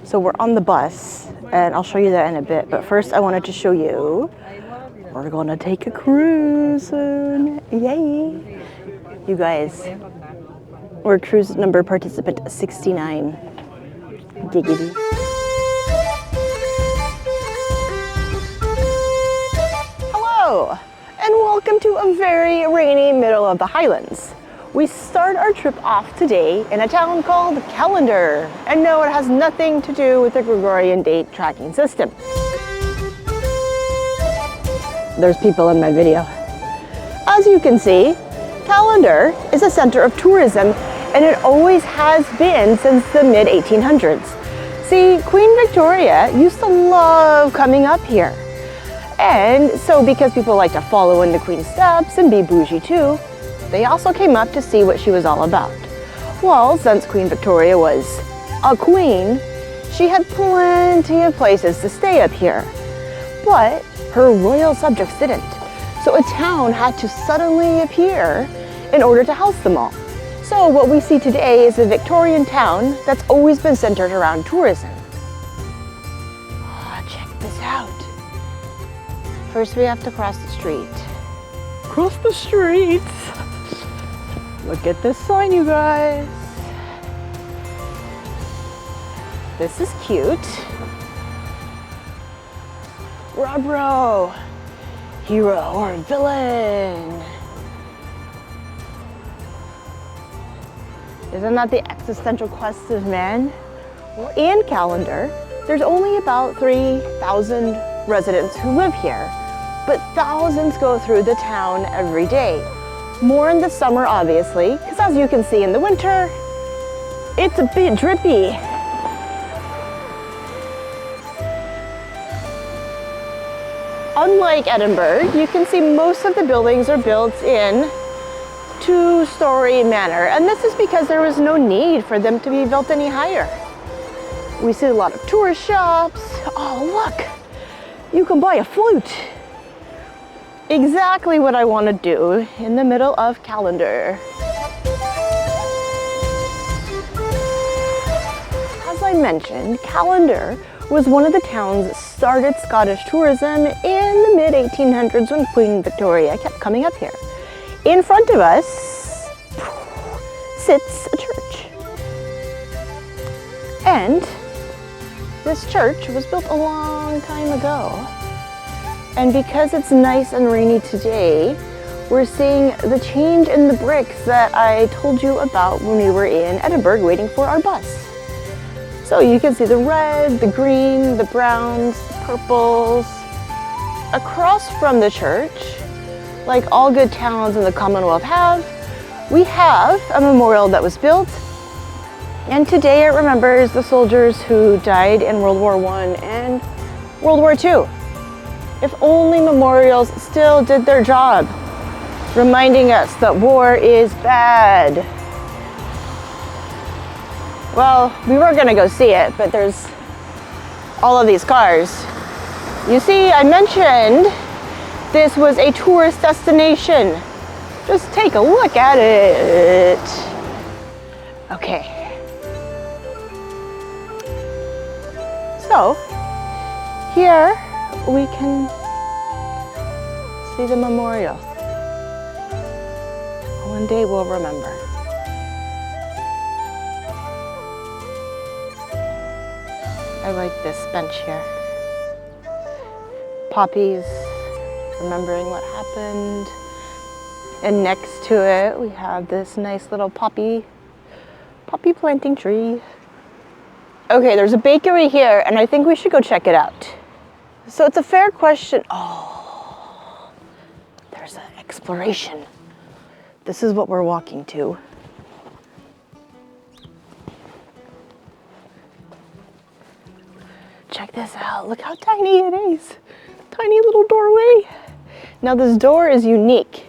So we're on the bus, and I'll show you that in a bit. But first, I wanted to show you we're gonna take a cruise soon. Yay! You guys, we're cruise number participant 69. Giggity. Hello, and welcome to a very rainy middle of the Highlands. We start our trip off today in a town called Callander. And no, it has nothing to do with the Gregorian date tracking system. There's people in my video. As you can see, Callander is a center of tourism, and it always has been since the mid-1800s. See, Queen Victoria used to love coming up here. And so because people like to follow in the Queen's steps and be bougie too, they also came up to see what she was all about. Well, since Queen Victoria was a queen, she had plenty of places to stay up here. But her royal subjects didn't. So a town had to suddenly appear in order to house them all. So what we see today is a Victorian town that's always been centered around tourism. Oh, check this out. First we have to cross the street. Cross the street. Look at this sign, you guys. This is cute. Rubro, hero or villain. Isn't that the existential quest of man? Well, in Callander, there's only about 3,000 residents who live here, but thousands go through the town every day. More in the summer, obviously, because as you can see in the winter, it's a bit drippy. Unlike Edinburgh, you can see most of the buildings are built in two-story manner, and this is because there was no need for them to be built any higher. We see a lot of tourist shops. Oh, look, you can buy a flute. Exactly what I want to do in the middle of Callander. As I mentioned, Callander was one of the towns that started Scottish tourism in the mid-1800s when Queen Victoria kept coming up here. In front of us sits a church. And this church was built a long time ago. And because it's nice and rainy today, we're seeing the change in the bricks that I told you about when we were in Edinburgh waiting for our bus. So you can see the red, the green, the browns, the purples. Across from the church, like all good towns in the Commonwealth have, we have a memorial that was built. And today it remembers the soldiers who died in World War I and World War II. If only memorials still did their job, reminding us that war is bad. Well, we were gonna go see it, but there's all of these cars. You see, I mentioned this was a tourist destination. Just take a look at it. Okay. So, here we can see the memorial. One day we'll remember. I like this bench here. Poppies, remembering what happened. And next to it, we have this nice little poppy planting tree. Okay, there's a bakery here, and I think we should go check it out. So it's a fair question. Oh, there's an exploration. This is what we're walking to. Check this out. Look how tiny it is. Tiny little doorway. Now this door is unique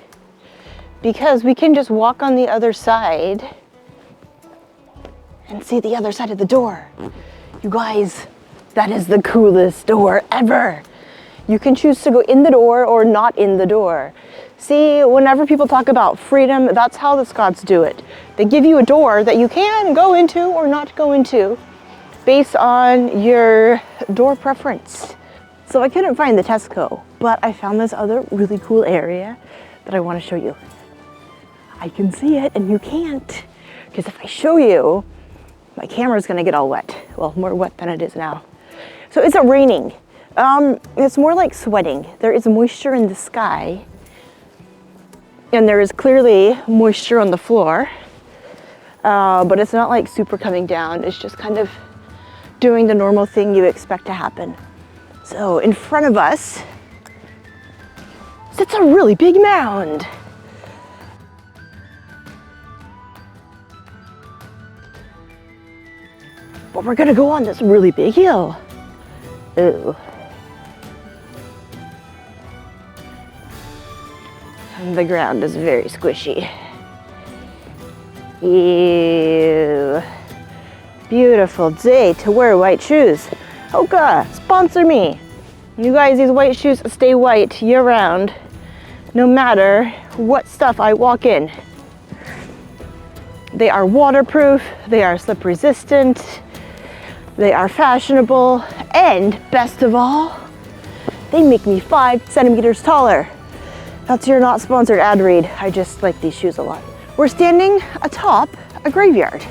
because we can just walk on the other side and see the other side of the door. You guys, that is the coolest door ever. You can choose to go in the door or not in the door. See, whenever people talk about freedom, that's how the Scots do it. They give you a door that you can go into or not go into, based on your door preference. So I couldn't find the Tesco, but I found this other really cool area that I want to show you. I can see it and you can't, because if I show you, my camera's gonna get all wet. Well, more wet than it is now. So it's raining. It's more like sweating. There is moisture in the sky, and there is clearly moisture on the floor, but it's not like super coming down. It's just kind of doing the normal thing you expect to happen. So in front of us sits a really big mound. But we're gonna go on this really big hill. Ooh. And the ground is very squishy. Ew. Beautiful day to wear white shoes. Hoka, sponsor me. You guys, these white shoes stay white year round, no matter what stuff I walk in. They are waterproof, they are slip resistant, they are fashionable, and best of all, they make me 5 centimeters taller. That's your not sponsored ad read. I just like these shoes a lot. We're standing atop a graveyard,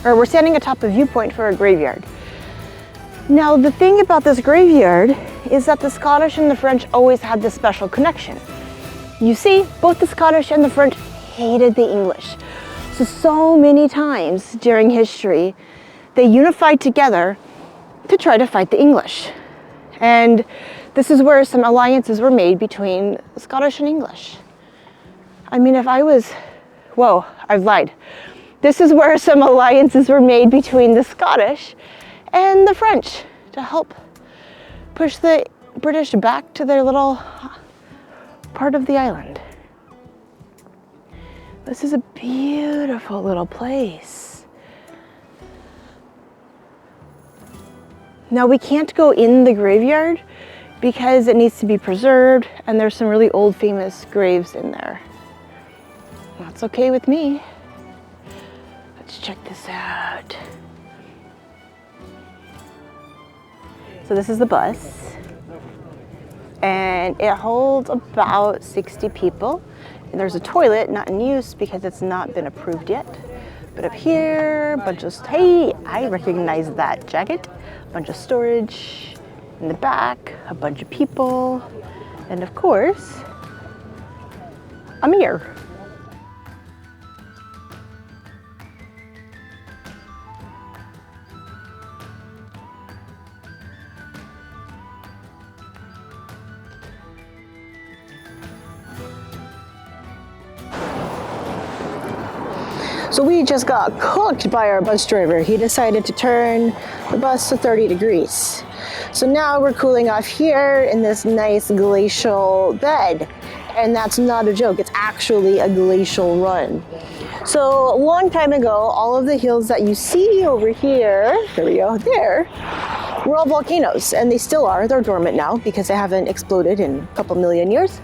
or we're standing atop a viewpoint for a graveyard. Now, the thing about this graveyard is that the Scottish and the French always had this special connection. You see, both the Scottish and the French hated the English. So many times during history, they unified together to try to fight the English. And this is where some alliances were made between Scottish and English. I mean, if I was, whoa, I've lied. This is where some alliances were made between the Scottish and the French to help push the British back to their little part of the island. This is a beautiful little place. Now, we can't go in the graveyard because it needs to be preserved, and there's some really old famous graves in there. That's okay with me. Let's check this out. So this is the bus, and it holds about 60 people. And there's a toilet not in use because it's not been approved yet. But up here, bunch of, hey, I recognize that jacket. Bunch of storage in the back, a bunch of people, and of course, a mirror. So we just got cooked by our bus driver. He decided to turn the bus to 30 degrees. So now we're cooling off here in this nice glacial bed. And that's not a joke, it's actually a glacial run. So a long time ago, all of the hills that you see over here, there we go, there, were all volcanoes, and they still are. They're dormant now because they haven't exploded in a couple million years.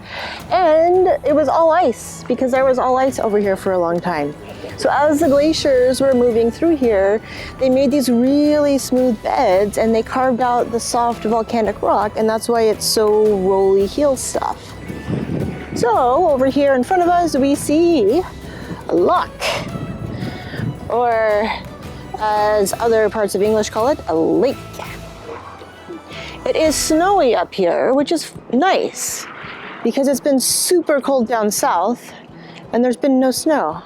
And it was all ice because there was all ice over here for a long time. So as the glaciers were moving through here, they made these really smooth beds and they carved out the soft volcanic rock, and that's why it's so rolly hill stuff. So over here in front of us, we see a loch, or as other parts of English call it, a lake. It is snowy up here, which is nice because it's been super cold down south and there's been no snow.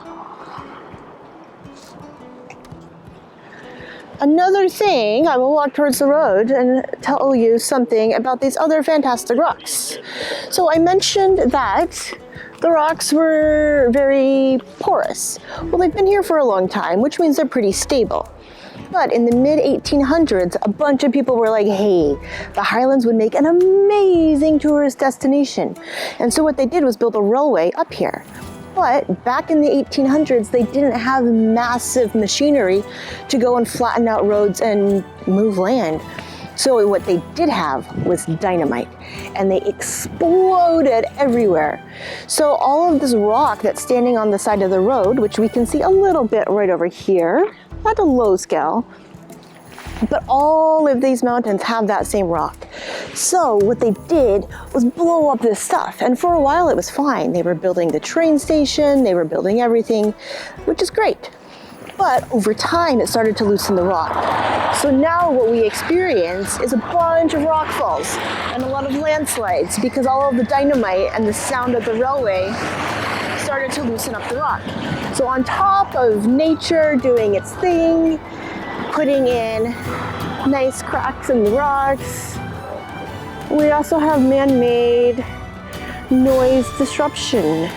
Another thing, I will walk towards the road and tell you something about these other fantastic rocks. So I mentioned that the rocks were very porous. Well, they've been here for a long time, which means they're pretty stable. But in the mid-1800s, a bunch of people were like, hey, the Highlands would make an amazing tourist destination. And so what they did was build a railway up here. But back in the 1800s, they didn't have massive machinery to go and flatten out roads and move land. So what they did have was dynamite, and they exploded everywhere. So all of this rock that's standing on the side of the road, which we can see a little bit right over here, at a low scale, But all of these mountains have that same rock. So what they did was blow up this stuff. And for a while it was fine. They were building the train station, they were building everything, which is great. But over time it started to loosen the rock. So now what we experience is a bunch of rock falls and a lot of landslides because all of the dynamite and the sound of the railway started to loosen up the rock. So on top of nature doing its thing, putting in nice cracks in the rocks, we also have man-made noise disruption.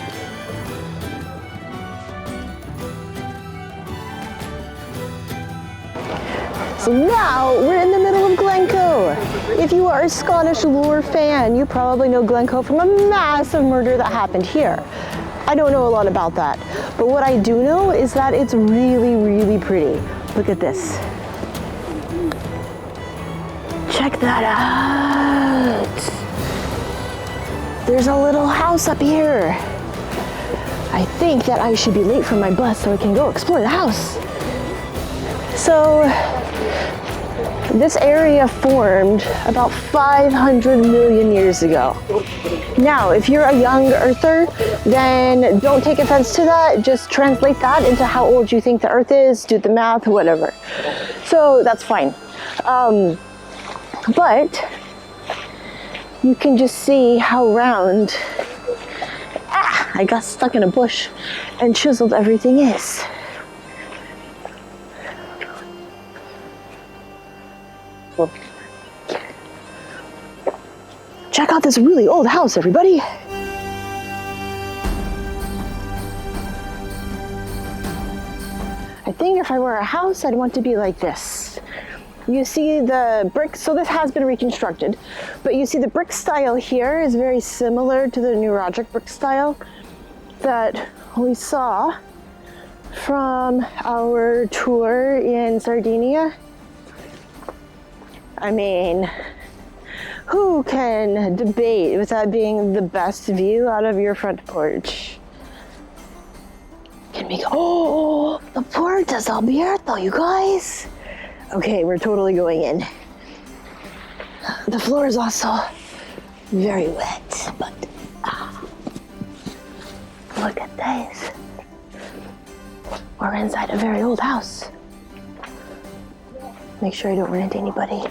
So now we're in the middle of Glencoe. If you are a Scottish lore fan, you probably know Glencoe from a massive murder that happened here. I don't know a lot about that, but what I do know is that it's really, really pretty. Look at this. Check that out. There's a little house up here. I think that I should be late for my bus so I can go explore the house. So this area formed about 500 million years ago. Now, if you're a young earther, then don't take offense to that. Just translate that into how old you think the earth is, do the math, whatever. So that's fine. But you can just see how round, I got stuck in a bush and chiseled everything is. Check out this really old house, everybody. I think if I were a house, I'd want to be like this. You see the bricks, so this has been reconstructed, but you see the brick style here is very similar to the Nuragic brick style that we saw from our tour in Sardinia. I mean, who can debate with that being the best view out of your front porch? Can we go? Oh, the Puertas Abierto, you guys. Okay, we're totally going in. The floor is also very wet, but look at this. We're inside a very old house. Make sure I don't run into anybody.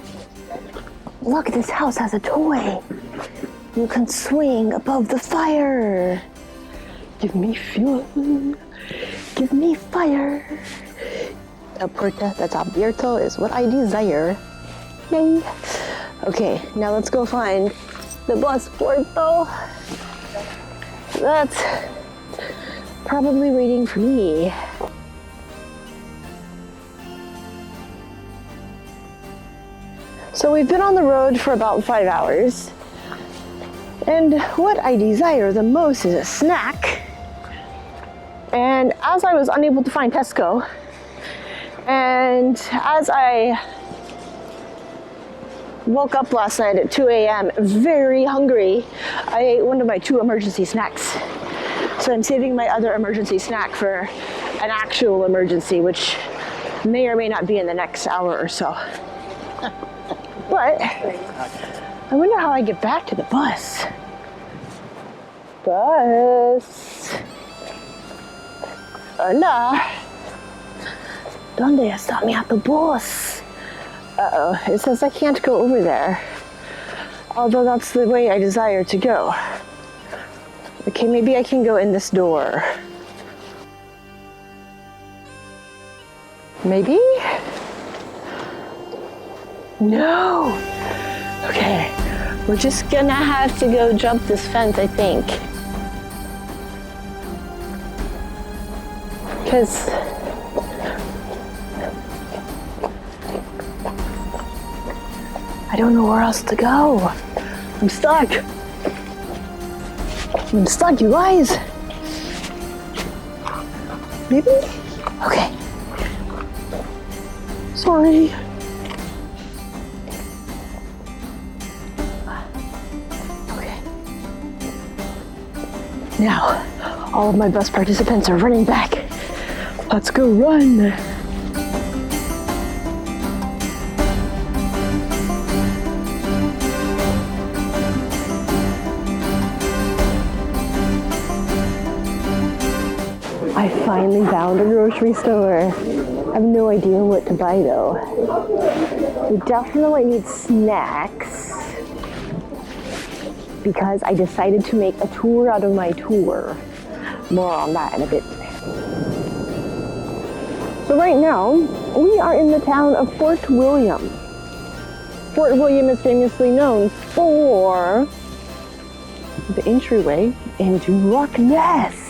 Look, this house has a toy. You can swing above the fire. Give me fuel. Give me fire. A puerta that's abierto is what I desire. Yay. Okay, now let's go find the bus puerto. That's probably waiting for me. So we've been on the road for about 5 hours, and what I desire the most is a snack. And as I was unable to find Tesco, and as I woke up last night at 2 a.m. very hungry, I ate one of my 2 emergency snacks. So I'm saving my other emergency snack for an actual emergency, which may or may not be in the next hour or so. But I wonder how I get back to the bus. Bus. Hola. ¿Dónde está mi autobús? Uh-oh, it says I can't go over there. Although that's the way I desire to go. Okay, maybe I can go in this door. Maybe? No! Okay, we're just gonna have to go jump this fence, I think. Because I don't know where else to go. I'm stuck. I'm stuck, you guys. Maybe? Okay. Sorry. Okay. Now, all of my bus participants are running back. Let's go run. finally found a grocery store. I have no idea what to buy though. We definitely need snacks because I decided to make a tour out of my tour. More on that in a bit. So right now, we are in the town of Fort William. Fort William is famously known for the entryway into Loch Ness.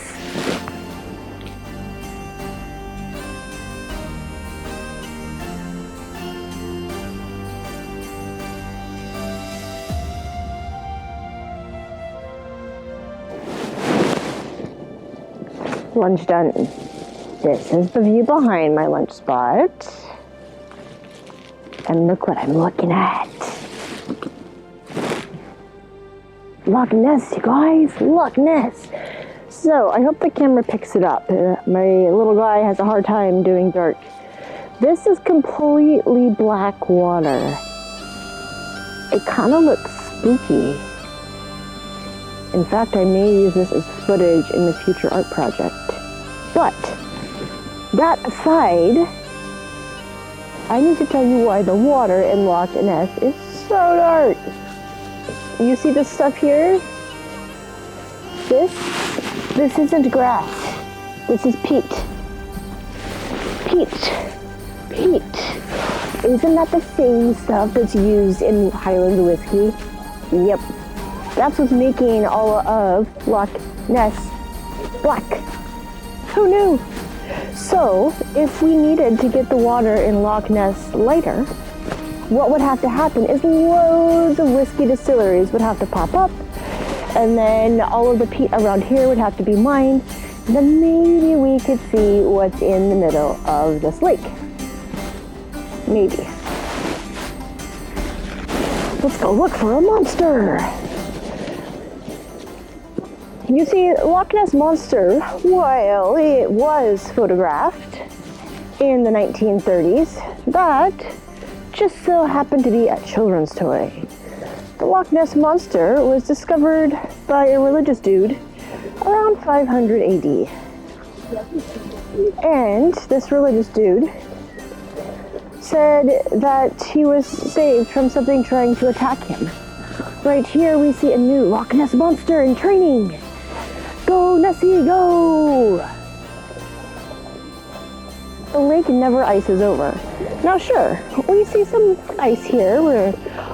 Lunch done. This is the view behind my lunch spot. And look what I'm looking at. Loch Ness, you guys, Loch Ness. So I hope the camera picks it up. My little guy has a hard time doing dark. This is completely black water. It kind of looks spooky. In fact, I may use this as footage in the future art project. But, that aside, I need to tell you why the water in Loch Ness is so dark. You see this stuff here? This isn't grass. This is peat. Peat. Isn't that the same stuff that's used in Highland whiskey? Yep. That's what's making all of Loch Ness black. Who knew? So, if we needed to get the water in Loch Ness lighter, what would have to happen is loads of whiskey distilleries would have to pop up, and then all of the peat around here would have to be mined, and then maybe we could see what's in the middle of this lake. Maybe. Let's go look for a monster. You see, Loch Ness Monster, while it was photographed in the 1930s, that just so happened to be a children's toy. The Loch Ness Monster was discovered by a religious dude around 500 AD. And this religious dude said that he was saved from something trying to attack him. Right here we see a new Loch Ness Monster in training. Go, Nessie, go! The lake never ices over. Now sure, we see some ice here where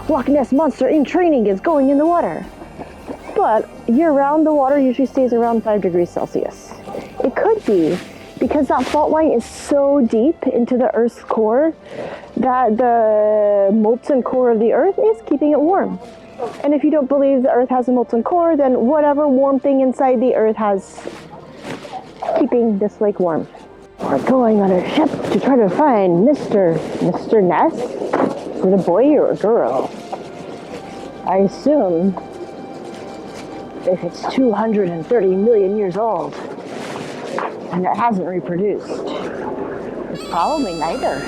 Loch Ness Monster in training is going in the water. But year-round, the water usually stays around 5 degrees Celsius. It could be because that fault line is so deep into the Earth's core that the molten core of the Earth is keeping it warm. And if you don't believe the Earth has a molten core, then whatever warm thing inside the Earth has keeping this lake warm. We're going on a ship to try to find Mr. Ness. Is it a boy or a girl? I assume if it's 230 million years old and it hasn't reproduced, it's probably neither.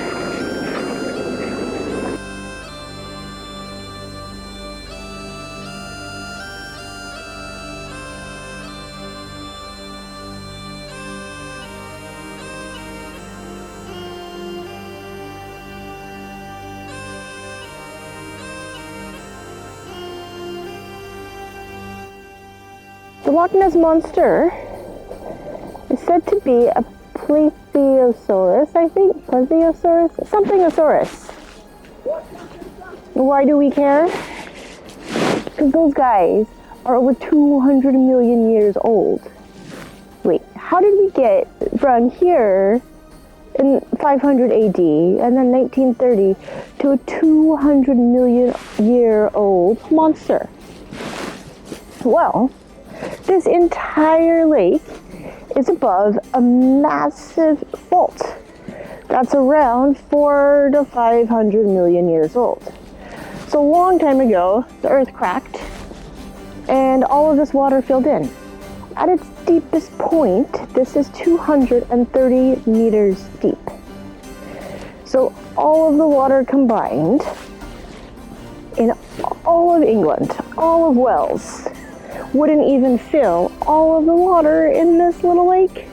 The Loch Ness Monster is said to be a Plesiosaurus, I think. Plesiosaurus? Something-osaurus. Why do we care? Because those guys are over 200 million years old. Wait, how did we get from here in 500 AD and then 1930 to a 200 million year old monster? Well, this entire lake is above a massive fault that's around 400 to 500 million years old. So a long time ago, the earth cracked and all of this water filled in. At its deepest point, this is 230 meters deep. So all of the water combined in all of England, all of Wales, wouldn't even fill all of the water in this little lake.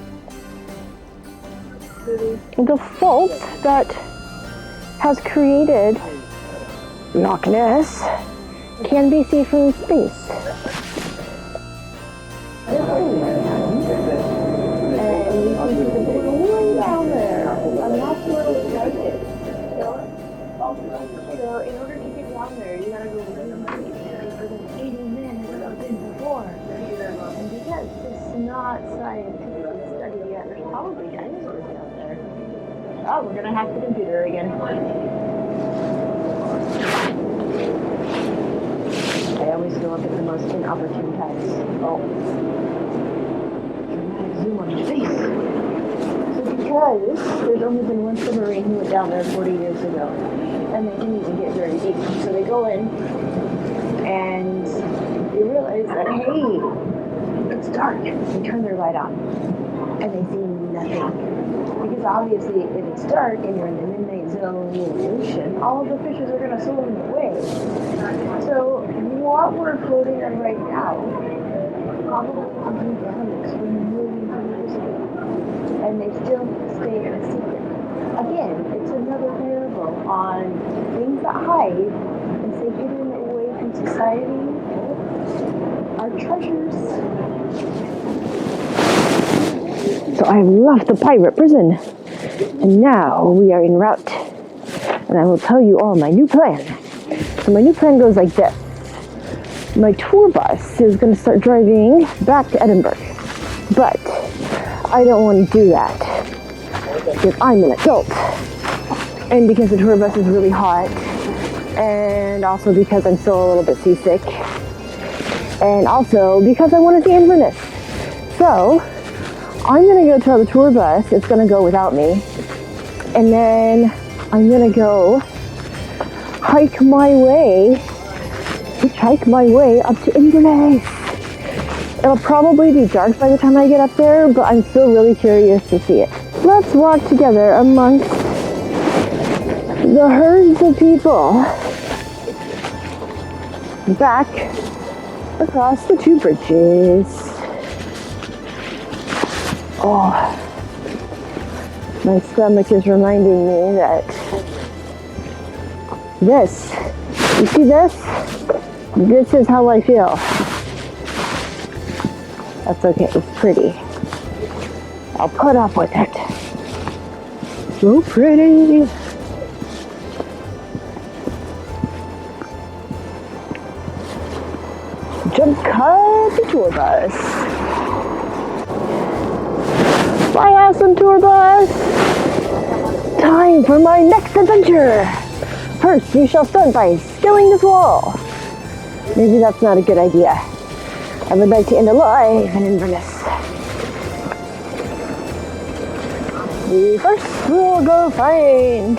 the fault that has created Loch Ness can be seen from space. And you can see the balloon down there, and that's where we like it. So in order to get down there, you gotta go for the 80 minutes as I've been before. And because it's not scientifically studied yet, there's probably dinosaurs down there. Oh, we're gonna hack the computer again. I always go up at the most inopportune times. Oh. Dramatic zoom on your face. So because there's only been one submarine who went down there 40 years ago, and they didn't even get very deep. So they go in, and they realize that, hey, it's dark. They turn their light on, and they see nothing. Because obviously, if it's dark and you're in the midnight zone in the ocean, all of the fishes are going to swim away. So what we're floating on right now, probably organics from millions of years ago, and they still stay a secret. Again, it's another parable on things that hide and stay hidden away from society are treasures. So I left the pirate prison, and now we are en route, and I will tell you all my new plan. So my new plan goes like this. My tour bus is going to start driving back to Edinburgh, but I don't want to do that because I'm an adult, and because the tour bus is really hot, and also because I'm still a little bit seasick, and also because I want to see Inverness. So I'm going to go tell the tour bus it's going to go without me, and then I'm going to go hitchhike my way up to Inverness. It'll probably be dark by the time I get up there, but I'm still really curious to see it. Let's walk together amongst the herds of people back across the two bridges. Oh, my stomach is reminding me that this, you see this? This is how I feel. That's okay, it's pretty. I'll put up with it. So pretty. Jump cut the tour bus. Bye, awesome tour bus. Time for my next adventure. First, we shall start by scaling this wall. Maybe that's not a good idea. I would like to end alive in Inverness. First, we'll go find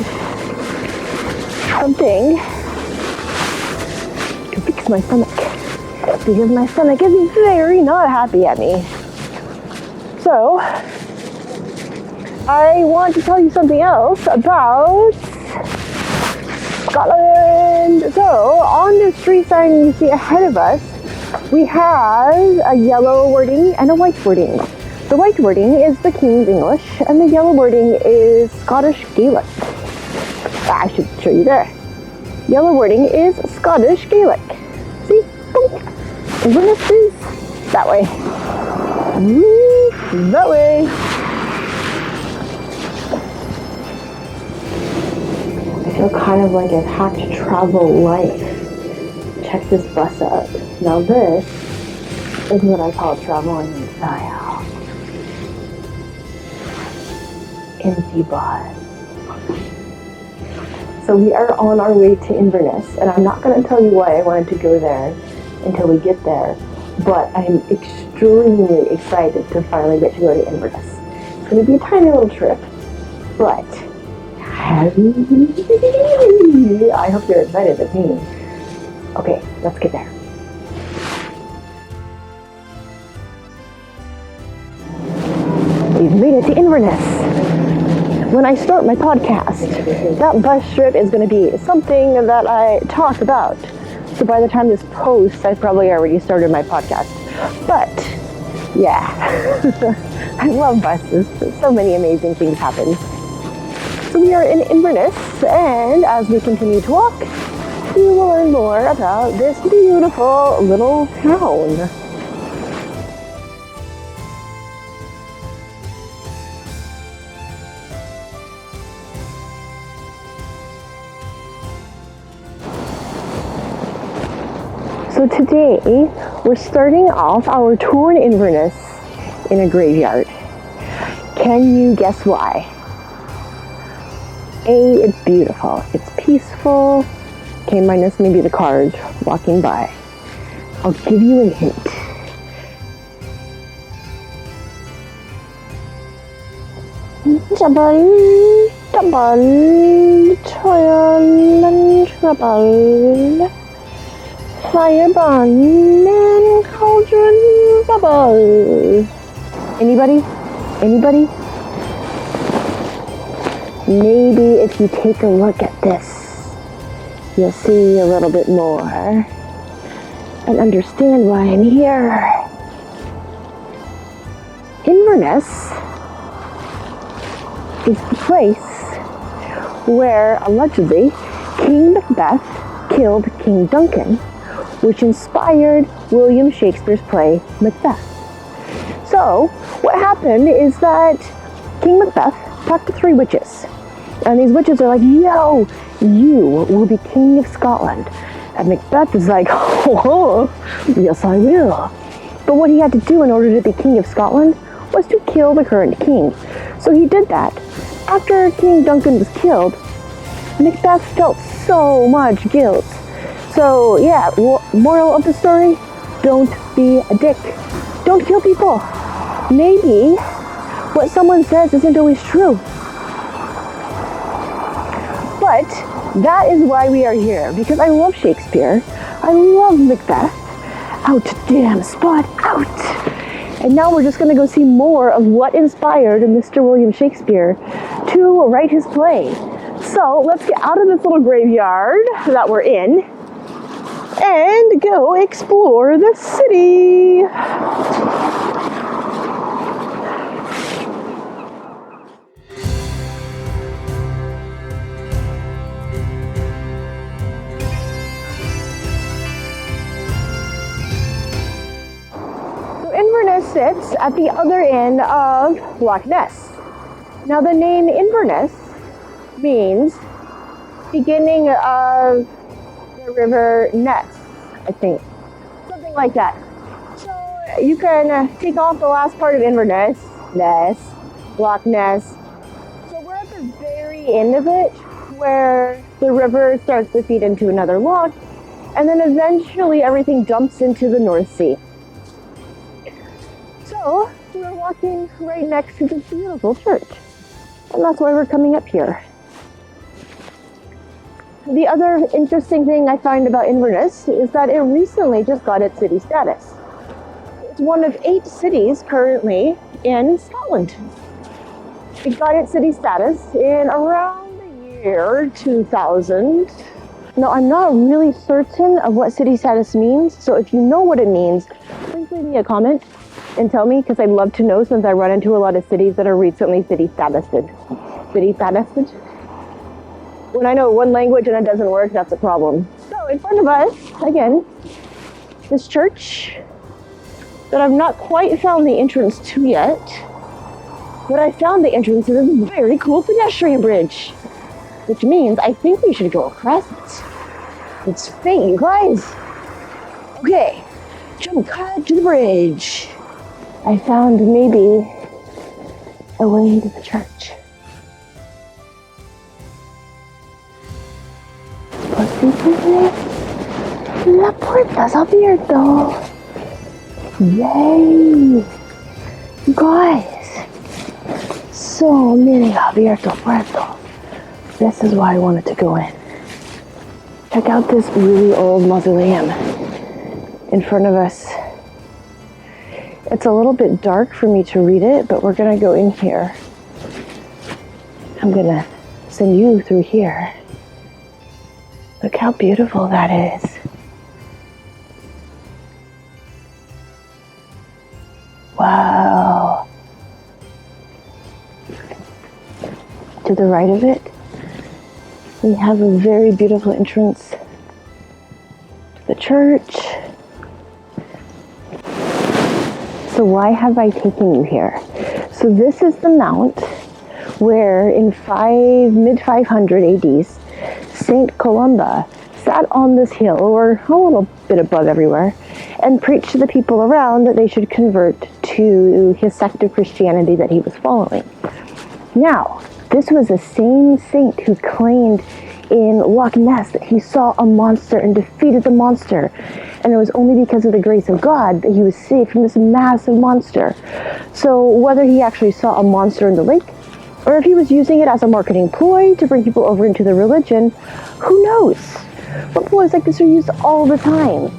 something to fix my stomach, because my stomach is very not happy at me. So, I want to tell you something else about Scotland. So, on the street sign you see ahead of us, we have a yellow wording and a white wording. The white wording is the King's English, and the yellow wording is Scottish Gaelic. I should show you there. Yellow wording is Scottish Gaelic. See? Inverness is that way. That way. I feel kind of like I've had to travel life. Check this bus out. Now this is what I call traveling in style. Empty bus. So we are on our way to Inverness, and I'm not going to tell you why I wanted to go there until we get there, but I'm extremely excited to finally get to go to Inverness. It's going to be a tiny little trip, but I hope you're excited as me. Okay, let's get there. We've made it to Inverness. When I start my podcast, that bus trip is going to be something that I talk about. So by the time this posts, I've probably already started my podcast. But Yeah, I love buses. So many amazing things happen. So we are in Inverness, and as we continue to walk, we will learn more about this beautiful little town. So today, we're starting off our tour in Inverness in a graveyard. Can you guess why? A, it's beautiful, it's peaceful, okay, minus maybe the cars walking by. I'll give you a hint. Trouble, toil and trouble. Fire burn and cauldron bubble. Anybody? Anybody? Maybe if you take a look at this, you'll see a little bit more and understand why I'm here. Inverness is the place where allegedly King Macbeth killed King Duncan, which inspired William Shakespeare's play Macbeth. So what happened is that King Macbeth talked to 3 witches, and these witches are like, yo, you will be king of Scotland. And Macbeth is like, oh, yes I will. But what he had to do in order to be king of Scotland was to kill the current king. So he did that. After King Duncan was killed, Macbeth felt so much guilt. So yeah, moral of the story, don't be a dick. Don't kill people. Maybe what someone says isn't always true. But that is why we are here, because I love Shakespeare. I love Macbeth. Out, damn spot, out. And now we're just gonna go see more of what inspired Mr. William Shakespeare to write his play. So let's get out of this little graveyard that we're in and go explore the city. Inverness sits at the other end of Loch Ness. Now the name Inverness means beginning of the river Ness, I think. Something like that. So you can take off the last part of Inverness, Loch Ness. So we're at the very end of it, where the river starts to feed into another loch, and then eventually everything dumps into the North Sea. So we're walking right next to this beautiful church, and that's why we're coming up here. The other interesting thing I find about Inverness is that it recently just got its city status. It's one of 8 cities currently in Scotland. It got its city status in around the year 2000. Now, I'm not really certain of what city status means, so if you know what it means, please leave me a comment and tell me, because I'd love to know, since I run into a lot of cities that are recently city statused. City statused? When I know one language and it doesn't work, that's a problem. So in front of us, again, this church that I've not quite found the entrance to yet, but I found the entrance to this very cool pedestrian bridge, which means I think we should go across it. It's fate, you guys. Okay, jump cut to the bridge. I found maybe a way to the church. Posible. La puerta's abierto. Yay! You guys, so many abierto puerto. This is why I wanted to go in. Check out this really old mausoleum in front of us. It's a little bit dark for me to read it, but we're gonna go in here. I'm gonna send you through here. Look how beautiful that is. Wow. to the right of it, we have a very beautiful entrance to the church. So why have I taken you here? So this is the mount where in mid-500 ADs, Saint Callander sat on this hill, or a little bit above everywhere, and preached to the people around that they should convert to his sect of Christianity that he was following. Now, this was the same saint who claimed in Loch Ness that he saw a monster and defeated the monster. And it was only because of the grace of God that he was saved from this massive monster. So whether he actually saw a monster in the lake, or if he was using it as a marketing ploy to bring people over into the religion, who knows? But ploys like this are used all the time.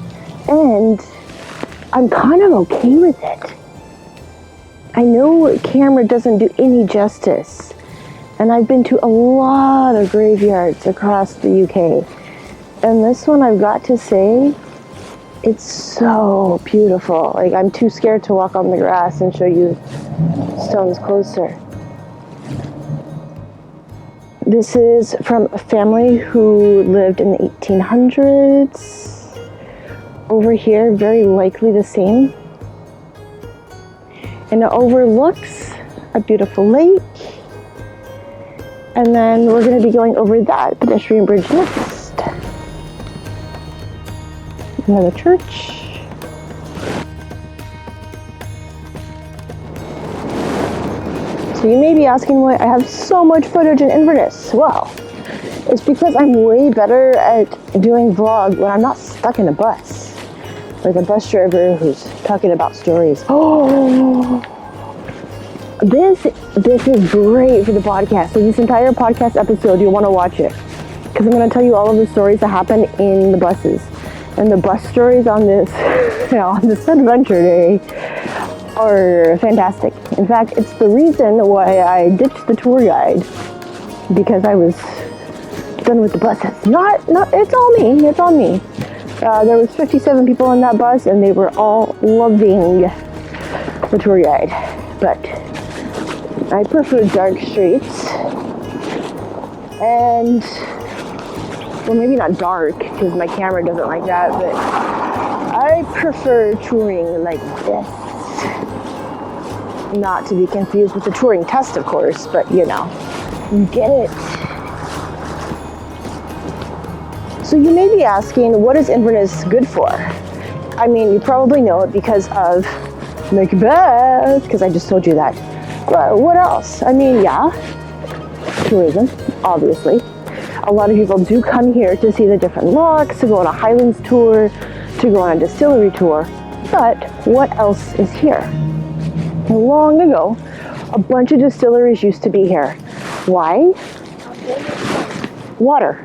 And I'm kind of okay with it. I know camera doesn't do any justice. And I've been to a lot of graveyards across the UK. And this one, I've got to say, it's so beautiful. Like, I'm too scared to walk on the grass and show you stones closer. This is from a family who lived in the 1800s. Over here, very likely the same. And it overlooks a beautiful lake. And then we're going to be going over that pedestrian bridge next. Another church. So you may be asking why I have so much footage in Inverness. Well, it's because I'm way better at doing vlog when I'm not stuck in a bus. Like a bus driver who's talking about stories. Oh! This is great for the podcast. So this entire podcast episode, you'll want to watch it. Because I'm going to tell you all of the stories that happen in the buses. And the bus stories on this, on this adventure day are fantastic. In fact, it's the reason why I ditched the tour guide. Because I was done with the buses. It's all me. There was 57 people on that bus and they were all loving the tour guide. But I prefer dark streets, and, well, maybe not dark, because my camera doesn't like that, but I prefer touring like this. Not to be confused with the touring test, of course, but you get it. So you may be asking, what is Inverness good for? I mean, you probably know it because of Macbeth, because I just told you that. But what else? I mean, yeah, tourism, obviously. A lot of people do come here to see the different lochs, to go on a Highlands tour, to go on a distillery tour. But what else is here? Long ago, a bunch of distilleries used to be here. Why? Water.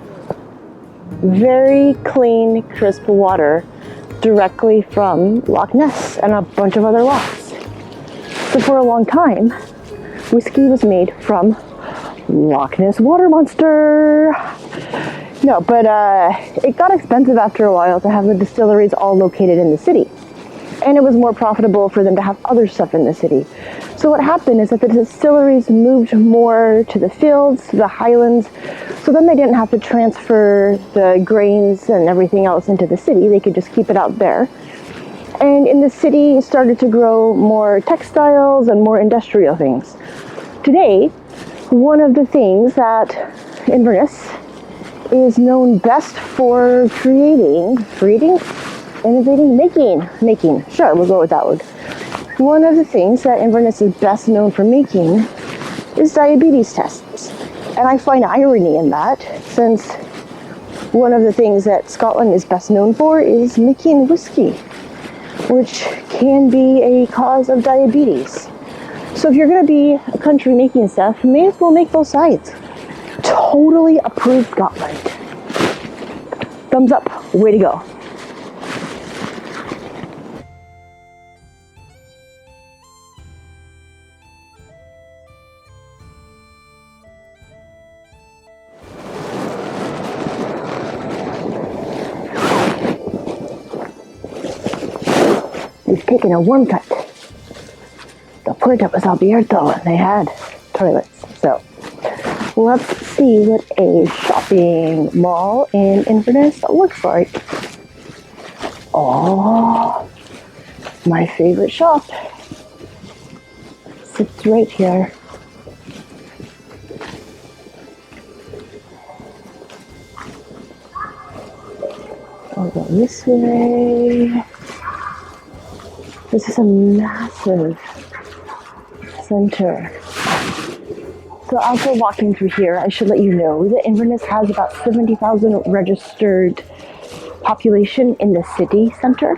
Very clean, crisp water directly from Loch Ness and a bunch of other lochs. So for a long time, whiskey was made from Loch Ness Monster. No, but it got expensive after a while to have the distilleries all located in the city. And it was more profitable for them to have other stuff in the city. So what happened is that the distilleries moved more to the fields, to the Highlands, so then they didn't have to transfer the grains and everything else into the city. They could just keep it out there. And in the city, it started to grow more textiles and more industrial things. Today, one of the things that Inverness is known best for making. Sure, we'll go with that word. One of the things that Inverness is best known for making is diabetes tests. And I find irony in that, since one of the things that Scotland is best known for is making whiskey, which can be a cause of diabetes. So if you're going to be a country making stuff, you may as well make both sides. Totally approve Scotland. Thumbs up. Way to go. We've taken a warm cut. The Puerto was abierto and they had toilets. So Let's see what a shopping mall in Inverness looks like. Oh, my favorite shop sits right here. I'll go this way. This is a massive center. So as we're walking through here, I should let you know that Inverness has about 70,000 registered population in the city center.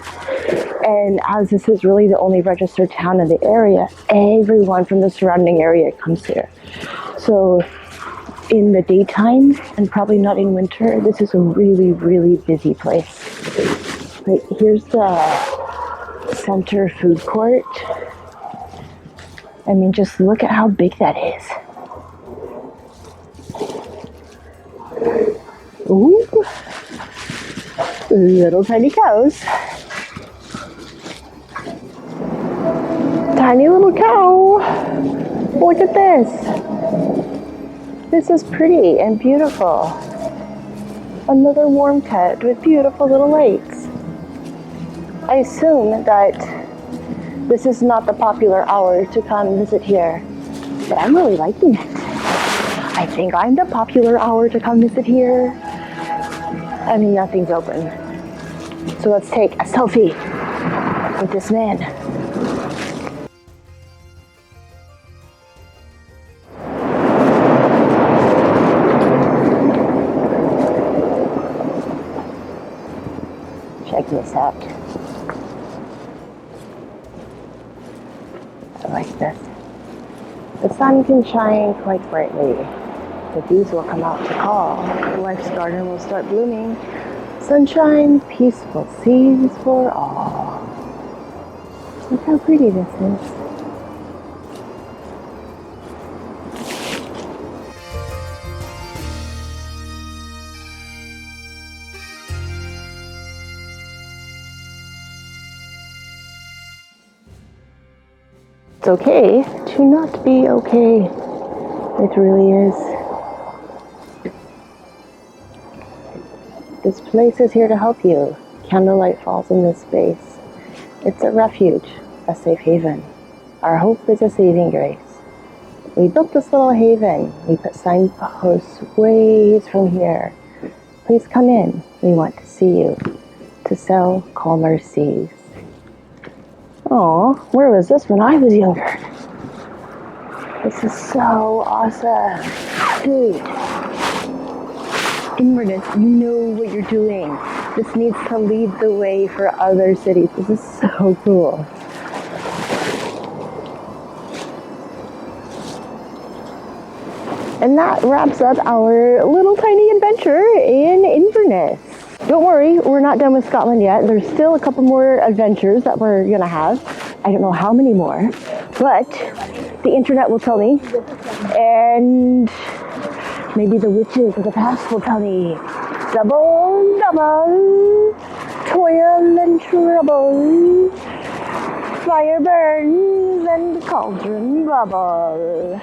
And as this is really the only registered town in the area, everyone from the surrounding area comes here. So in the daytime, and probably not in winter, this is a really, really busy place. Right, here's the center food court. I mean, just look at how big that is. Ooh, little tiny cows. Tiny little cow. Look at this. This is pretty and beautiful. Another warm cut with beautiful little lights. I assume that this is not the popular hour to come visit here, but I'm really liking it. I think I'm the popular hour to come visit here. I mean, nothing's open. So let's take a selfie with this man. Check this out. I like this. The sun can shine quite brightly. The bees will come out to call. Life's garden will start blooming. Sunshine, peaceful seas for all. Look how pretty this is. It's okay to not be okay. It really is. This place is here to help you. Candlelight falls in this space. It's a refuge, a safe haven. Our hope is a saving grace. We built this little haven. We put signposts ways from here. Please come in. We want to see you. To sail calmer seas. Oh, where was this when I was younger? This is so awesome. Dude. Inverness, you know what you're doing. This needs to lead the way for other cities. This is so cool. And that wraps up our little tiny adventure in Inverness. Don't worry, we're not done with Scotland yet. There's still a couple more adventures that we're gonna have. I don't know how many more, but the internet will tell me. And maybe the witches of the past will tell me. Double, double, toil and trouble, fire burns and the cauldron bubble.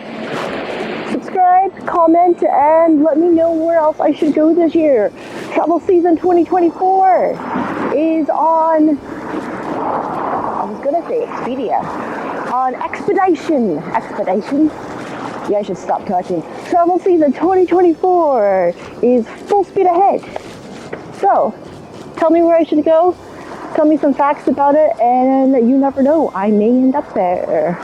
Subscribe, comment, and let me know where else I should go this year. Travel season 2024 is on, I was gonna say Expedia, on Expedition. Yeah, I should stop talking. Travel season 2024 is full speed ahead. So, tell me where I should go. Tell me some facts about it, and you never know, I may end up there.